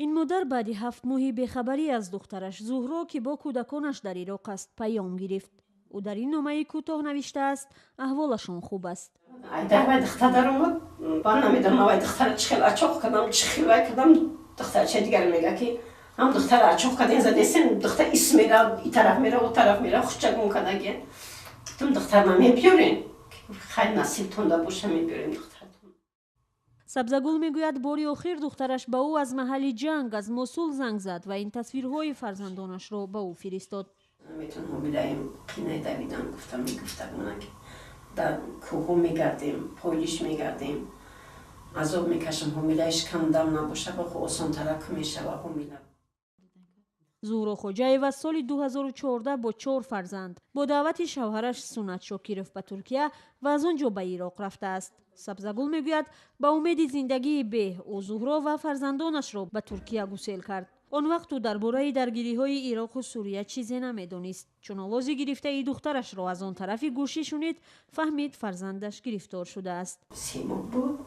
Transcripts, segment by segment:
این مادر بعد 7 ماه بیخبری از دخترش زهرا که با کودکانش در عراق است پیام گرفت. او در این نامه کوتاه نوشته است احوالشان خوب است. در دختر در اومد من نمیدونم وای دختر چخیل اچاق کردم چخیل وای کردم دختر چه دیگر میگه که هم دختر اچاق کردین زدیسن دختر اسم میره این طرف میره اون طرف میره خوشچگون کردگی گفتم دختر من میبیارین خیلی نصیبتون دا باشه میبیارین دخترتون. سبزگل میگوید باری آخر دخترش به او از محل جنگ از موسول زنگ زد و این تصویرهای فرزندانش را به او فرستاد. میتونم بیایم قینه دویدن گفتم میگفتم که در کوه میگردیم پولیش میگردیم عذاب میکشم همیلهش کم دم نباشه با خود آسان ترک میشه و همیله. زهرا خوجایوا سال 2014 با 4 فرزند با دعوت شوهرش سنت شاکیروف به ترکیه و از آنجا به عراق رفته است. سبزگل میگوید با امید زندگی به او زهرا و فرزندانش را به ترکیه گسیل کرد. آن وقت او درباره درگیری‌های عراق و سوریه چیزی نمی‌دانست. چون آواز گرفته ای دخترش را از آن طرفی گوشی شنید فهمید فرزندش گرفتار شده است. سیمون بود.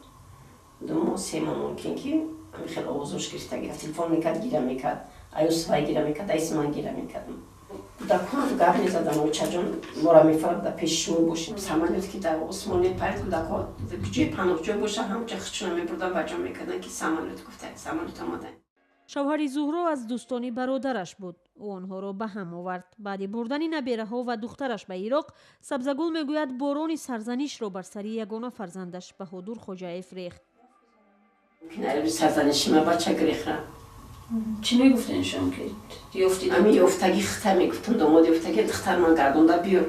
دوم سیمون ممکن که خیلی آوازش گرفته تلفن میکرد گیره میکرد. ایوس وای گیره میکرد ایس من گیره میکردم. کودکان گپ میزدن و چجون مرا میفرد در پیششون باشیم سامانیت که در آسمانی پرت کودکان جای پناهجوی باشه همونجا خودشون میبردن بچه میکردن که سامانیت گفته سامانیت آمده. شوهر زهرا از دوستان برادرش بود. او آنها را به هم آورد. بعد بردن نبیره‌ها و دخترش به عراق، سبزگل میگوید باران سرزنش را بر سر یگانه فرزندش بهادر خوجایف ریخت. کنار سرزنشی ما بچه گریخته. چی میگفتین شما که یافتید؟ امی یافتگی خطه میگفتم داماد یافتگی دختر من گردونده بیار.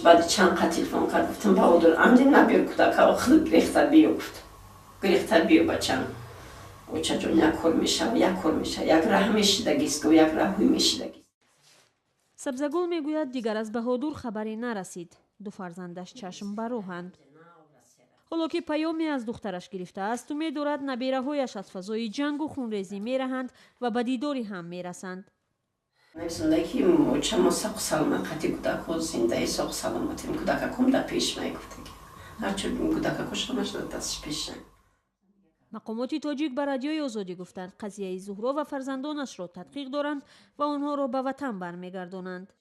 بعد چند قطع تلفن کرد گفتم بهادر امدی نبیار کودک آخر گریخته بیار گفت. گریخته بیار بچه‌م. و چجون یک کار میشه و یک کار میشه یک راه میشیدگیست و یک راه میشیدگیست. سبزگل میگوید دیگر از بهادر خبری نرسید. 2 فرزندش چشم بر روحند. حالا که پیامی از دخترش گرفته است می‌دارد نبیره‌هایش از فضای جنگ و خونریزی میرهند و به دیداری هم میرسند. زندگی چه ما ساق سلامتی کودک و زنده ساق سلامتی کودک کم در پیش میگفته هرچه کودک کشمش دستش پیش. مقامات تاجیک به رادیوی آزادی گفتند قضیه زهرا و فرزندانش را تحقیق دارند و آنها را به وطن برمیگردانند.